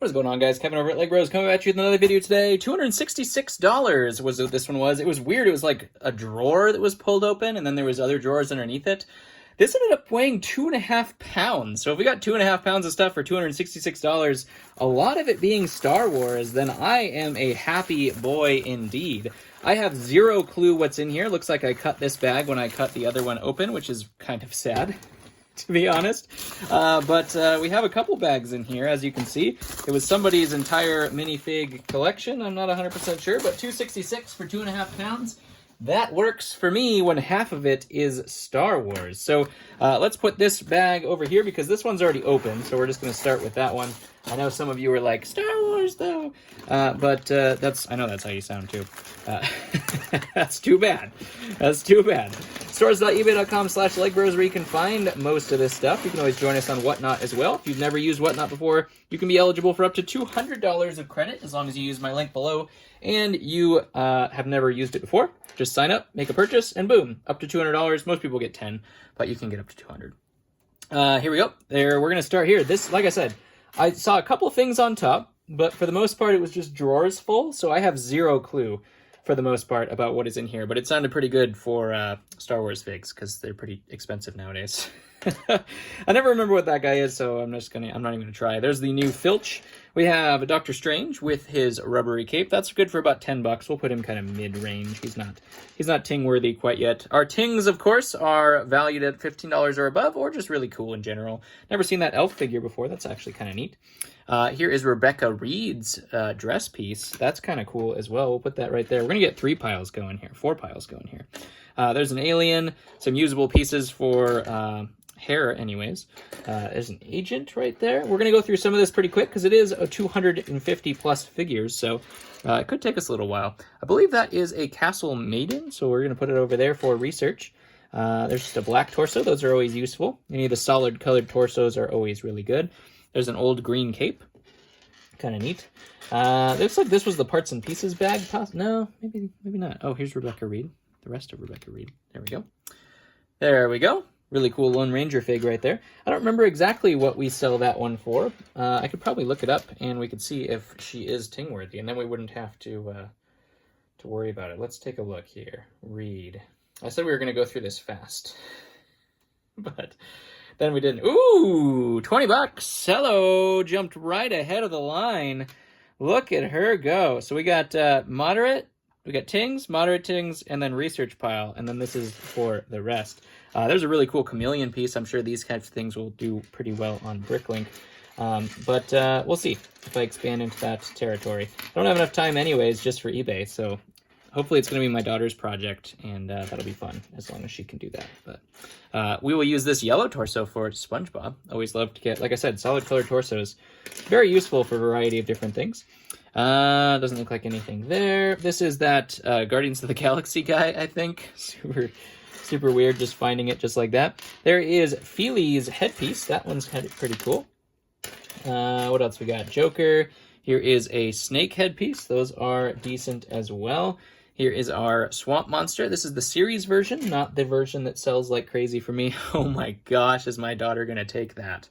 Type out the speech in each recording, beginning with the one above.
What is going on, guys? Kevin over at Lego Bros coming at you with another video today. $266 was what this one was. It was weird. It was like a drawer that was pulled open, and then there was other drawers underneath it. This ended up weighing 2.5 pounds. So if we got 2.5 pounds of stuff for $266, a lot of it being Star Wars, then I am a happy boy indeed. I have zero clue what's in here. Looks like I cut this bag when I cut the other one open, which is kind of sad, to be honest. But we have a couple bags in here, as you can see. It was somebody's entire minifig collection. I'm not 100% sure, but $266 for 2.5 pounds. That works for me when half of it is Star Wars. So let's put this bag over here because this one's already open. So we're just going to start with that one. I know some of you were like, Star Wars, though. But I know that's how you sound, too. That's too bad. That's too bad. Stores.ebay.com/legbros where you can find most of this stuff. You can always join us on Whatnot as well. If you've never used Whatnot before, you can be eligible for up to $200 of credit as long as you use my link below and you have never used it before. Just sign up, make a purchase, and boom, up to $200. Most people get 10, but you can get up to 200. Here we go. We're going to start here. This, like I said, I saw a couple things on top, but for the most part, it was just drawers full, so I have zero clue for the most part about what is in here, but it sounded pretty good for Star Wars figs because they're pretty expensive nowadays. I never remember what that guy is, so I'm not even gonna try. There's the new Filch. We have a Doctor Strange with his rubbery cape. That's good for about $10. We'll put him kind of mid-range. He's not ting worthy quite yet. Our tings, of course, are valued at $15 or above, or just really cool in general. Never seen that elf figure before. That's actually kind of neat. Here is Rebecca Reed's dress piece. That's kind of cool as well. We'll put that right there. We're gonna get 4 piles going here. There's an alien, some usable pieces for hair anyways. There's an agent right there. We're gonna go through some of this pretty quick because it is a 250 plus figures, so it could take us a little while. I believe that is a Castle Maiden, so we're gonna put it over there for research. There's just a black torso. Those are always useful. Any of the solid colored torsos are always really good. There's an old green cape. Kind of neat. Looks like this was the parts and pieces bag. No, maybe not. Oh, here's Rebecca Reed. The rest of Rebecca Reed. There we go. There we go. Really cool Lone Ranger fig right there. I don't remember exactly what we sell that one for. I could probably look it up and we could see if she is ting worthy, and then we wouldn't have to worry about it. Let's take a look here. Reed. I said we were going to go through this fast, but then we didn't. Ooh, $20. Hello, jumped right ahead of the line. Look at her go. So we got moderate, we got tings, moderate tings, and then research pile, and then this is for the rest. There's a really cool chameleon piece. I'm sure these kinds of things will do pretty well on Bricklink. But we'll see if I expand into that territory. I don't have enough time anyways just for eBay, so hopefully it's going to be my daughter's project, and that'll be fun as long as she can do that. But we will use this yellow torso for SpongeBob. Always love to get, like I said, solid colored torsos. Very useful for a variety of different things. Doesn't look like anything there. This is that Guardians of the Galaxy guy, I think. Super weird just finding it just like that. There is Feely's headpiece. That one's kind of pretty cool. What else we got? Joker. Here is a snake headpiece. Those are decent as well. Here is our Swamp Monster. This is the series version, not the version that sells like crazy for me. Oh my gosh, is my daughter gonna take that?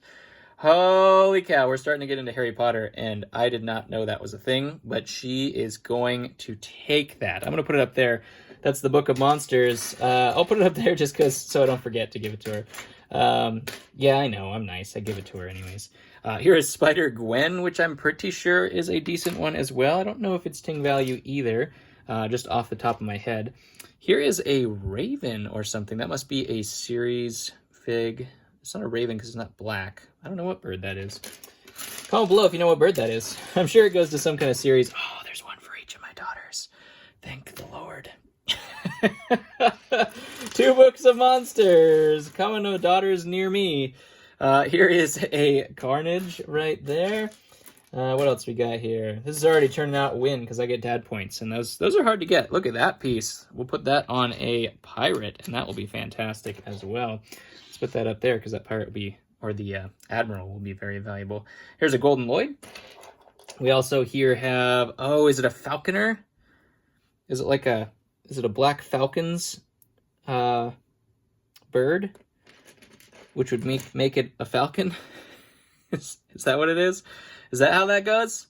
Holy cow, we're starting to get into Harry Potter, and I did not know that was a thing, but she is going to take that. I'm gonna put it up there. That's the Book of Monsters. I'll put it up there just so I don't forget to give it to her. Yeah, I know, I'm nice. I give it to her anyways. Here is Spider-Gwen, which I'm pretty sure is a decent one as well. I don't know if it's ting value either, just off the top of my head. Here is a Raven or something. That must be a series fig. It's not a Raven because it's not black. I don't know what bird that is. Comment below if you know what bird that is. I'm sure it goes to some kind of series. Oh, there's one for each of my daughters. Thank the Lord. 2 books of monsters coming to daughters near me. Here is a Carnage right there. What else we got here? This is already turning out win because I get dad points, and those are hard to get. Look at that piece. We'll put that on a pirate, and that will be fantastic as well. Let's put that up there because that pirate will be, or the admiral will be very valuable. Here's a Golden Lloyd. We also here have, oh, is it a falconer? Is it a black falcon's bird? Which would make it a falcon. Is that what it is? Is that how that goes?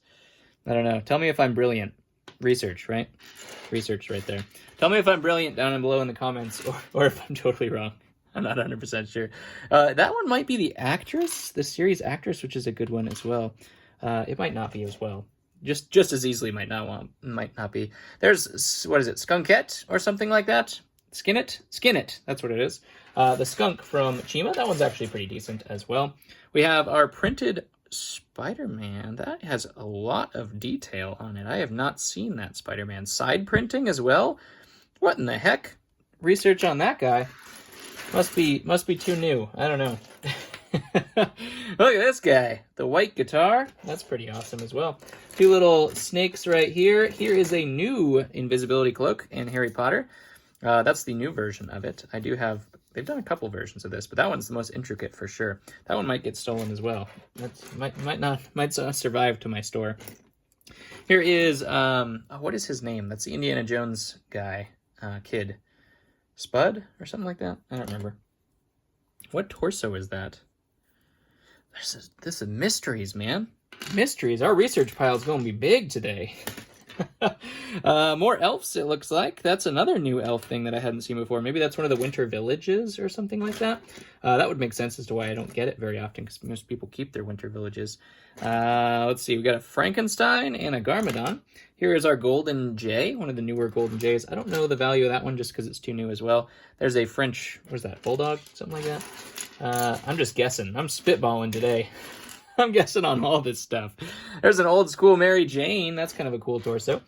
I don't know. Tell me if I'm brilliant. Research, right? Research right there. Tell me if I'm brilliant down and below in the comments, or if I'm totally wrong. I'm not 100% sure. That one might be the actress, the series actress, which is a good one as well. It might not be as well. Just as easily might not be. There's, what is it, Skunkette or something like that? Skinnet, that's what it is. The skunk from Chima, that one's actually pretty decent as well. We have our printed Spider-Man. That has a lot of detail on it. I have not seen that Spider-Man. Side printing as well? What in the heck? Research on that guy. Must be too new. I don't know. Look at this guy. The white guitar. That's pretty awesome as well. A few little snakes right here. Here is a new invisibility cloak in Harry Potter. That's the new version of it. They've done a couple versions of this, but that one's the most intricate for sure. That one might get stolen as well. Might survive to my store. Here is, what is his name? That's the Indiana Jones guy, kid. Spud or something like that? I don't remember. What torso is that? This is mysteries, man. Mysteries. Our research pile is going to be big today. More elves, it looks like. That's another new elf thing that I hadn't seen before. Maybe that's one of the winter villages or something like that. That would make sense as to why I don't get it very often, because most people keep their winter villages. Let's see. We got a Frankenstein and a Garmadon. Here is our Golden Jay, one of the newer Golden Jays. I don't know the value of that one just because it's too new as well. There's a French, what is that, Bulldog? Something like that. I'm just guessing. I'm spitballing today. I'm guessing on all this stuff. There's an old school Mary Jane. That's kind of a cool torso.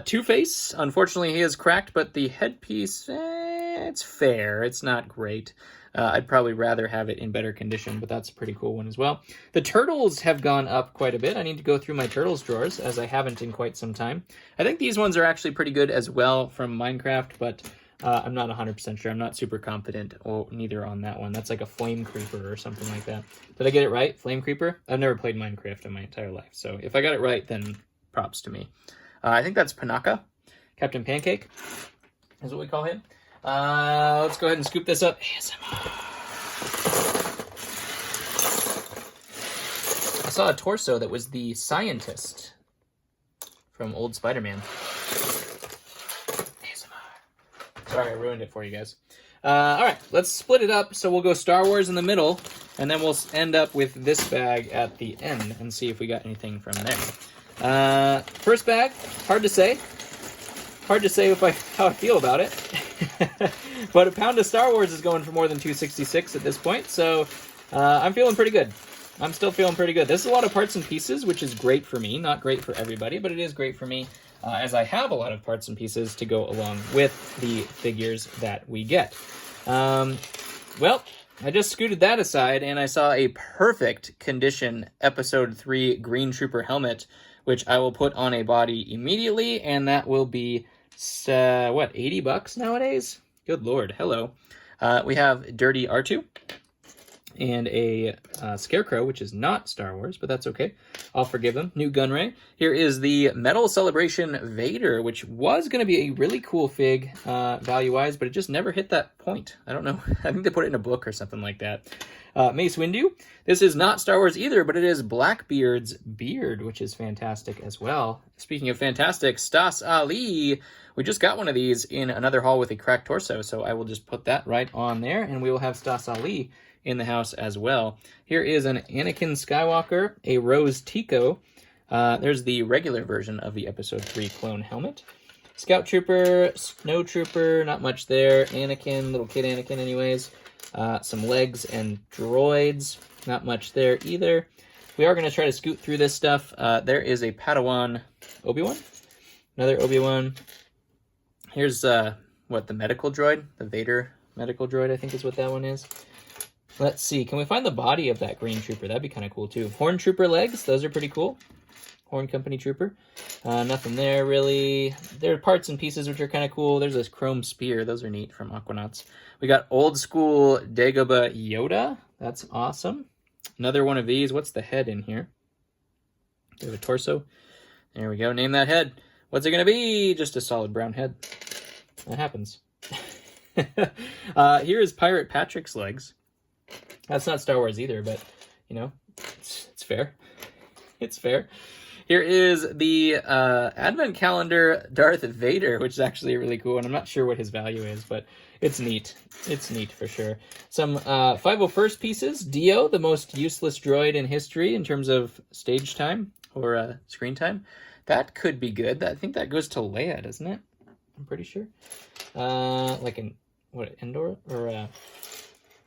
Two-Face. Unfortunately, he is cracked, but the headpiece, it's fair. It's not great. I'd probably rather have it in better condition, but that's a pretty cool one as well. The turtles have gone up quite a bit. I need to go through my turtles drawers, as I haven't in quite some time. I think these ones are actually pretty good as well from Minecraft, but I'm not 100% sure. I'm not super confident neither on that one. That's like a Flame Creeper or something like that. Did I get it right? Flame Creeper? I've never played Minecraft in my entire life, so if I got it right, then props to me. I think that's Panaka. Captain Pancake is what we call him. Let's go ahead and scoop this up. ASMR. I saw a torso that was the scientist from old Spider-Man. Sorry, I ruined it for you guys. All right, let's split it up. So we'll go Star Wars in the middle, and then we'll end up with this bag at the end and see if we got anything from there. First bag, hard to say. Hard to say how I feel about it. But a pound of Star Wars is going for more than $2.66 at this point, so I'm feeling pretty good. I'm still feeling pretty good. This is a lot of parts and pieces, which is great for me. Not great for everybody, but it is great for me, as I have a lot of parts and pieces to go along with the figures that we get. Well, I just scooted that aside, and I saw a perfect condition Episode 3 Green Trooper helmet, which I will put on a body immediately, and that will be, what, $80 nowadays? Good lord, hello. We have Dirty R2. And a Scarecrow, which is not Star Wars, but that's okay. I'll forgive him. New Gunray. Here is the Metal Celebration Vader, which was going to be a really cool fig value-wise, but it just never hit that point. I don't know. I think they put it in a book or something like that. Mace Windu. This is not Star Wars either, but it is Blackbeard's beard, which is fantastic as well. Speaking of fantastic, Stas Ali. We just got one of these in another haul with a cracked torso, so I will just put that right on there, and we will have Stas Ali in the house as well. Here is an Anakin Skywalker, a Rose Tico. There's the regular version of the Episode 3 clone helmet. Scout Trooper, Snow Trooper, not much there. Anakin, little kid Anakin anyways. Some legs and droids, not much there either. We are going to try to scoot through this stuff. There is a Padawan Obi-Wan. Another Obi-Wan. Here's, the medical droid? The Vader medical droid, I think is what that one is. Let's see. Can we find the body of that green trooper? That'd be kind of cool, too. Horn Trooper legs. Those are pretty cool. Horn Company Trooper. Nothing there, really. There are parts and pieces which are kind of cool. There's this chrome spear. Those are neat from Aquanauts. We got old school Dagobah Yoda. That's awesome. Another one of these. What's the head in here? We have a torso. There we go. Name that head. What's it going to be? Just a solid brown head. That happens. Here is Pirate Patrick's legs. That's not Star Wars either, but, you know, fair. It's fair. Here is the Advent Calendar Darth Vader, which is actually a really cool one. I'm not sure what his value is, but it's neat. It's neat for sure. Some 501st pieces. Dio, the most useless droid in history in terms of stage time or screen time. That could be good. I think that goes to Leia, doesn't it? I'm pretty sure. Like in, what, Endor? Or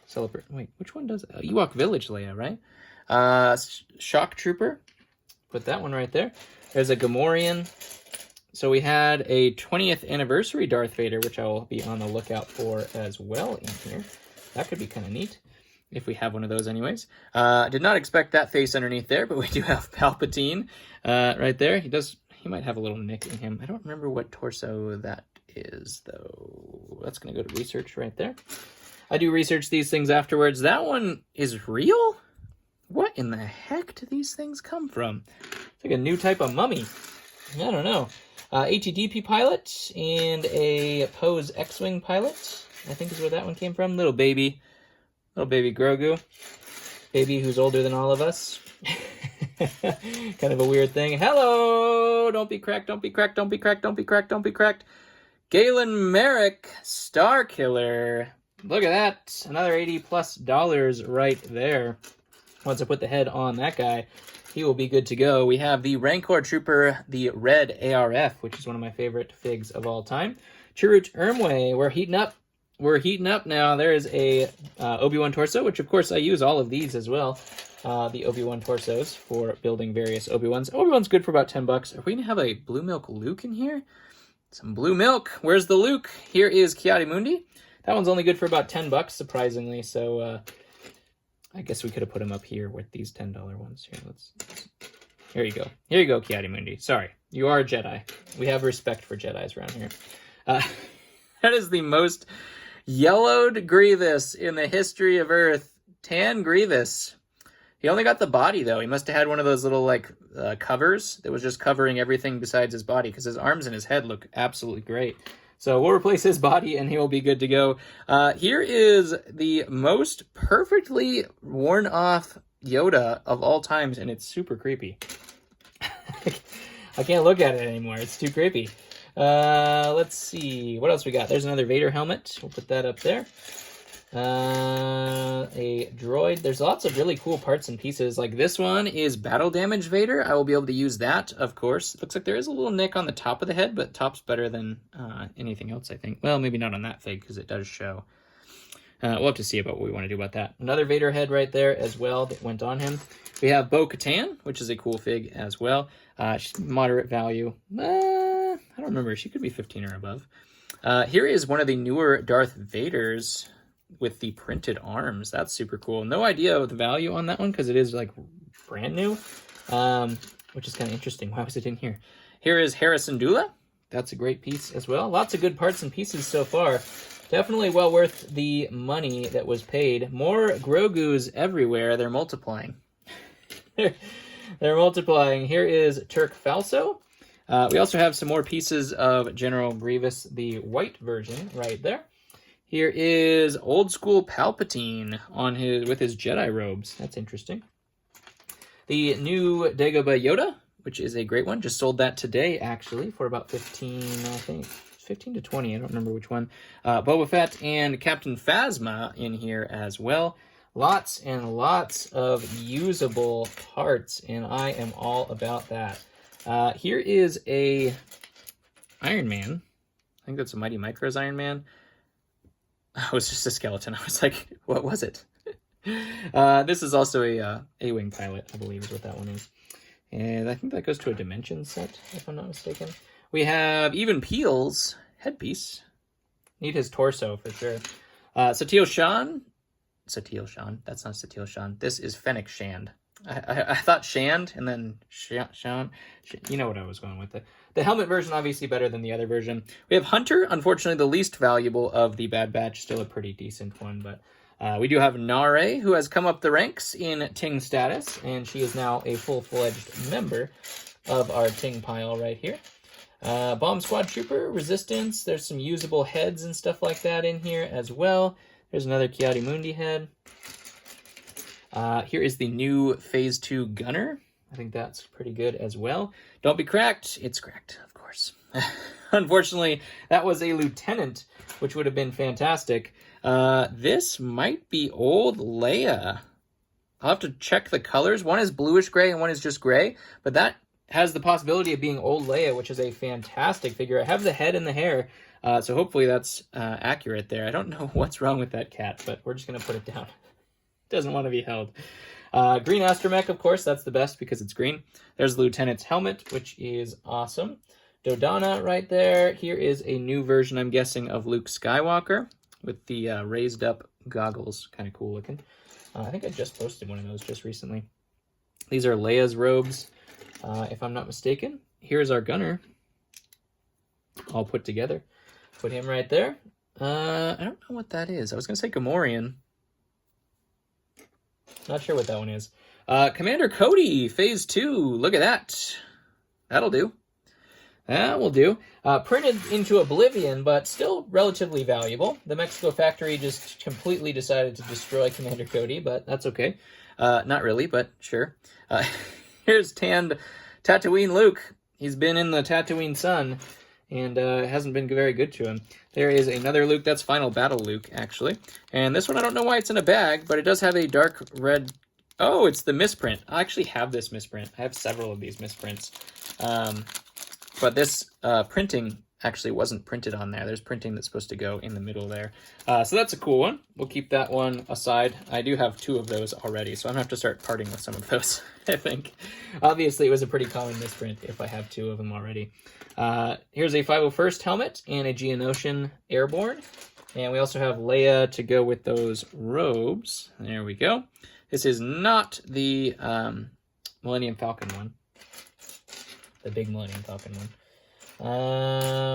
Celebrate. Wait, which one does it? Ewok Village Leia, right? Shock Trooper. Put that one right there. There's a Gamorrean. So we had a 20th anniversary Darth Vader, which I will be on the lookout for as well in here. That could be kind of neat, if we have one of those anyways. Did not expect that face underneath there, but we do have Palpatine right there. He might have a little nick in him. I don't remember what torso that is, though. That's going to go to research right there. I do research these things afterwards. That one is real? What in the heck do these things come from? It's like a new type of mummy. I don't know. ATDP pilot and a Pose X-Wing pilot, I think is where that one came from. Little baby Grogu. Baby who's older than all of us. Kind of a weird thing. Hello! Don't be cracked, don't be cracked, don't be cracked, don't be cracked, don't be cracked. Galen Merrick, Star Killer. Look at that. Another $80+ right there. Once I put the head on that guy, he will be good to go. We have the Rancor Trooper, the red ARF, which is one of my favorite figs of all time. Chirrut Ermway, we're heating up. We're heating up now. There is a Obi-Wan torso, which of course I use all of these as well. The Obi-Wan torsos for building various Obi-Wans. Obi-Wan's good for about $10. Are we going to have a blue milk Luke in here? Some blue milk. Where's the Luke? Here is Ki-Adi-Mundi. That one's only good for about $10, surprisingly. So I guess we could have put him up here with these $10 ones. Here, here you go. Here you go, Ki-Adi-Mundi. Sorry, you are a Jedi. We have respect for Jedis around here. That is the most yellowed Grievous in the history of Earth. Tan Grievous. He only got the body, though. He must have had one of those little, like, covers that was just covering everything besides his body, because his arms and his head look absolutely great. So we'll replace his body, and he will be good to go. Here is the most perfectly worn-off Yoda of all times, and it's super creepy. I can't look at it anymore. It's too creepy. Let's see. What else we got? There's another Vader helmet. We'll put that up there. A droid. There's lots of really cool parts and pieces. Like this one is battle damage Vader. I will be able to use that, of course. It looks like there is a little nick on the top of the head, but top's better than anything else, I think. Well, maybe not on that fig, because it does show. We'll have to see about what we want to do about that. Another Vader head right there as well that went on him. We have Bo-Katan, which is a cool fig as well. She's moderate value. I don't remember. She could be 15 or above. Here is one of the newer Darth Vaders with the printed arms. That's super cool. No idea of the value on that one because it is like brand new, which is kind of interesting. Why was it in here? Here is Hera Syndulla. That's a great piece as well. Lots of good parts and pieces so far. Definitely well worth the money that was paid. More Grogus everywhere. They're multiplying. They're multiplying. Here is Turk Falso. We also have some more pieces of General Grievous, the white version right there. Here is old school Palpatine on with his Jedi robes. That's interesting. The new Dagobah Yoda, which is a great one. Just sold that today, actually, for about 15, I think. 15 to 20, I don't remember which one. Boba Fett and Captain Phasma in here as well. Lots and lots of usable parts, and I am all about that. Here is a Iron Man. I think that's a Mighty Micros Iron Man. Oh, it was just a skeleton. I was like, what was it? This is also a A-Wing pilot, I believe is what that one is. And I think that goes to a Dimension set, if I'm not mistaken. We have Even Peel's headpiece. Need his torso for sure. Satele Shan. Satele Shan. That's not Satele Shan. This is Fennec Shand. I thought Shand and then Shan. You know what I was going with. The helmet version obviously better than the other version. We have Hunter, unfortunately the least valuable of the Bad Batch. Still a pretty decent one, but we do have Nare, who has come up the ranks in Ting status, and she is now a full-fledged member of our Ting pile right here. Bomb Squad Trooper, Resistance. There's some usable heads and stuff like that in here as well. There's another Ki-Adi-Mundi head. Here is the new Phase 2 Gunner. I think that's pretty good as well. Don't be cracked. It's cracked, of course. Unfortunately, that was a Lieutenant, which would have been fantastic. This might be old Leia. I'll have to check the colors. One is bluish gray and one is just gray, but that has the possibility of being old Leia, which is a fantastic figure. I have the head and the hair, so hopefully that's accurate there. I don't know what's wrong with that cat, but we're just going to put it down. Doesn't want to be held. Green Astromech, of course, that's the best because it's green. There's the Lieutenant's helmet, which is awesome. Dodonna right there. Here is a new version, I'm guessing, of Luke Skywalker with the raised up goggles. Kind of cool looking. I think I just posted one of those just recently. These are Leia's robes, if I'm not mistaken. Here's our Gunner, all put together. Put him right there. I don't know what that is. I was going to say Gamorrean. Not sure what that one is. Commander Cody, Phase 2. Look at that. That'll do. That will do. Printed into oblivion, but still relatively valuable. The Mexico factory just completely decided to destroy Commander Cody, but that's okay. Not really, but sure. Here's tanned Tatooine Luke. He's been in the Tatooine sun, and it hasn't been very good to him. There is another Luke. That's Final Battle Luke, actually. And this one, I don't know why it's in a bag, but it does have a dark red... Oh, it's the misprint. I actually have this misprint. I have several of these misprints. But this printing actually wasn't printed on there. There's printing that's supposed to go in the middle there. So that's a cool one. We'll keep that one aside. I do have 2 of those already, so I'm going to have to start parting with some of those, I think. Obviously, it was a pretty common misprint if I have 2 of them already. Here's a 501st helmet and a Geonosian Airborne. And we also have Leia to go with those robes. There we go. This is not the Millennium Falcon one. The big Millennium Falcon one.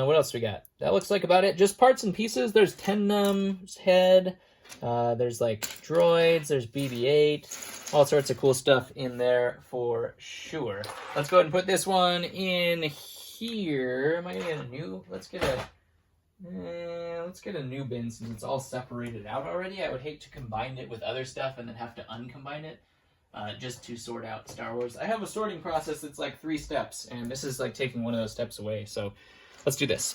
What else we got? That looks like about it. Just parts and pieces. There's Tennum's head. There's like droids. There's BB-8. All sorts of cool stuff in there for sure. Let's go ahead and put this one in here. Am I gonna get a new? Let's get a new bin since it's all separated out already. I would hate to combine it with other stuff and then have to uncombine it. Just to sort out Star Wars. I have a sorting process that's like 3 steps, and this is like taking one of those steps away. So let's do this.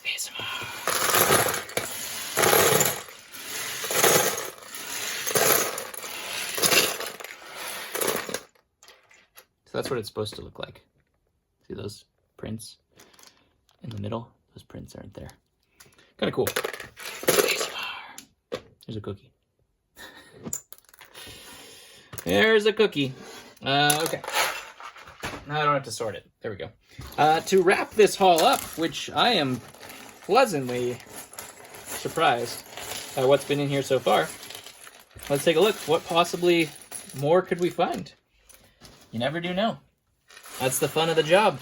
So that's what it's supposed to look like. See those prints in the middle? Those prints aren't there. Kind of cool. There's a cookie. There's a cookie. Okay. Now I don't have to sort it. There we go. To wrap this haul up, which I am pleasantly surprised by what's been in here so far, let's take a look. What possibly more could we find? You never do know. That's the fun of the job.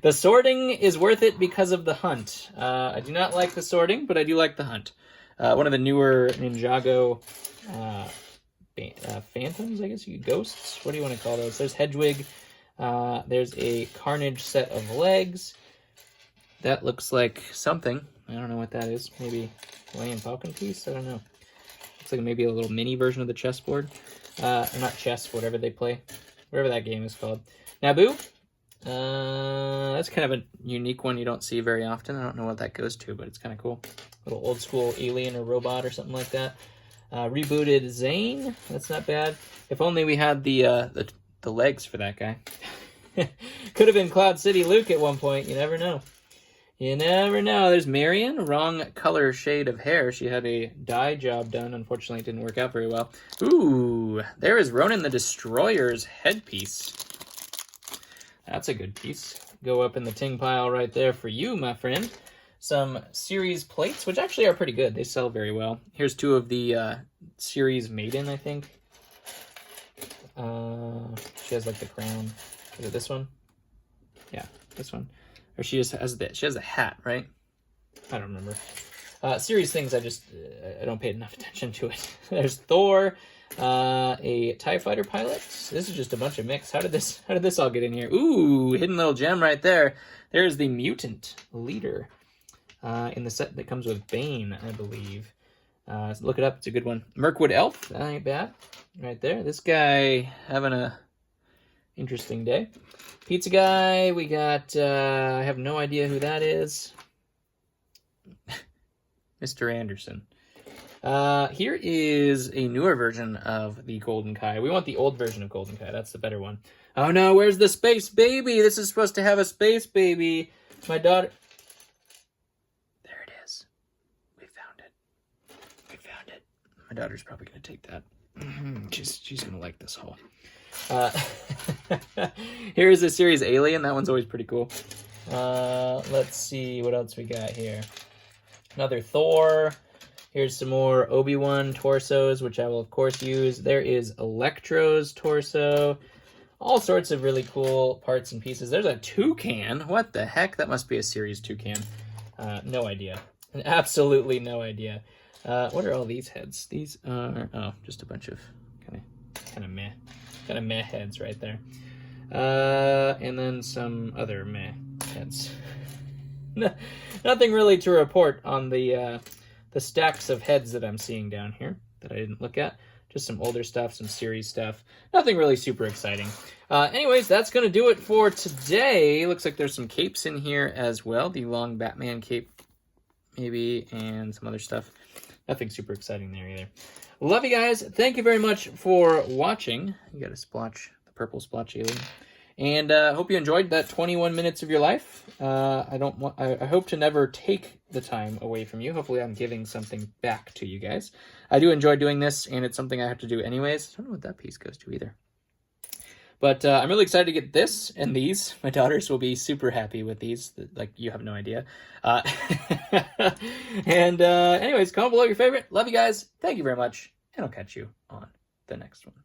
The sorting is worth it because of the hunt. I do not like the sorting, but I do like the hunt. One of the newer Ninjago phantoms, I guess ghosts. What do you want to call those? There's Hedwig. There's a Carnage set of legs. That looks like something. I don't know what that is. Maybe Millennium Falcon piece? I don't know. Looks like maybe a little mini version of the chessboard. Or not chess, whatever they play. Whatever that game is called. Naboo. That's kind of a unique one you don't see very often. I don't know what that goes to, but it's kind of cool. Little old school alien or robot or something like that. Rebooted Zane. That's not bad. If only we had the legs for that guy. Could have been Cloud City Luke at one point. You never know. You never know. There's Marion. Wrong color shade of hair. She had a dye job done. Unfortunately, it didn't work out very well. Ooh, there is Ronan the Destroyer's headpiece. That's a good piece. Go up in the ting pile right there for you, my friend. Some series plates, which actually are pretty good. They sell very well. Here's 2 of the series Maiden, I think. She has like the crown. Is it this one? Yeah, this one. Or she just has she has a hat, right? I don't remember. Series things, I don't pay enough attention to it. There's Thor, a TIE fighter pilot. This is just a bunch of mix. How did this all get in here? Ooh, hidden little gem right there. There's the mutant leader in the set that comes with Bane, I believe. Look it up. It's a good one. Mirkwood Elf. That ain't bad. Right there. This guy having a interesting day. Pizza Guy. We got, I have no idea who that is. Mr. Anderson. Here is a newer version of the Golden Kai. We want the old version of Golden Kai. That's the better one. Oh no, where's the space baby? This is supposed to have a space baby. My daughter... There it is. We found it. We found it. My daughter's probably going to take that. She's going to like this haul. Here is a series Alien. That one's always pretty cool. Let's see what else we got here. Another Thor. Here's some more Obi-Wan torsos, which I will, of course, use. There is Electro's torso. All sorts of really cool parts and pieces. There's a toucan. What the heck? That must be a series toucan. No idea. Absolutely no idea. What are all these heads? These are, oh, just a bunch of kind of meh heads right there. And then some other meh heads. Nothing really to report on the stacks of heads that I'm seeing down here that I didn't look at. Just some older stuff, some series stuff. Nothing really super exciting. Anyways, that's going to do it for today. Looks like there's some capes in here as well. The long Batman cape, maybe, and some other stuff. Nothing super exciting there either. Love you guys. Thank you very much for watching. You got a splotch, the purple splotch alien. And hope you enjoyed that 21 minutes of your life. I hope to never take the time away from you. Hopefully I'm giving something back to you guys. I do enjoy doing this, and it's something I have to do anyways. I don't know what that piece goes to either. But I'm really excited to get this and these. My daughters will be super happy with these. Like, you have no idea. And anyways, comment below your favorite. Love you guys. Thank you very much. And I'll catch you on the next one.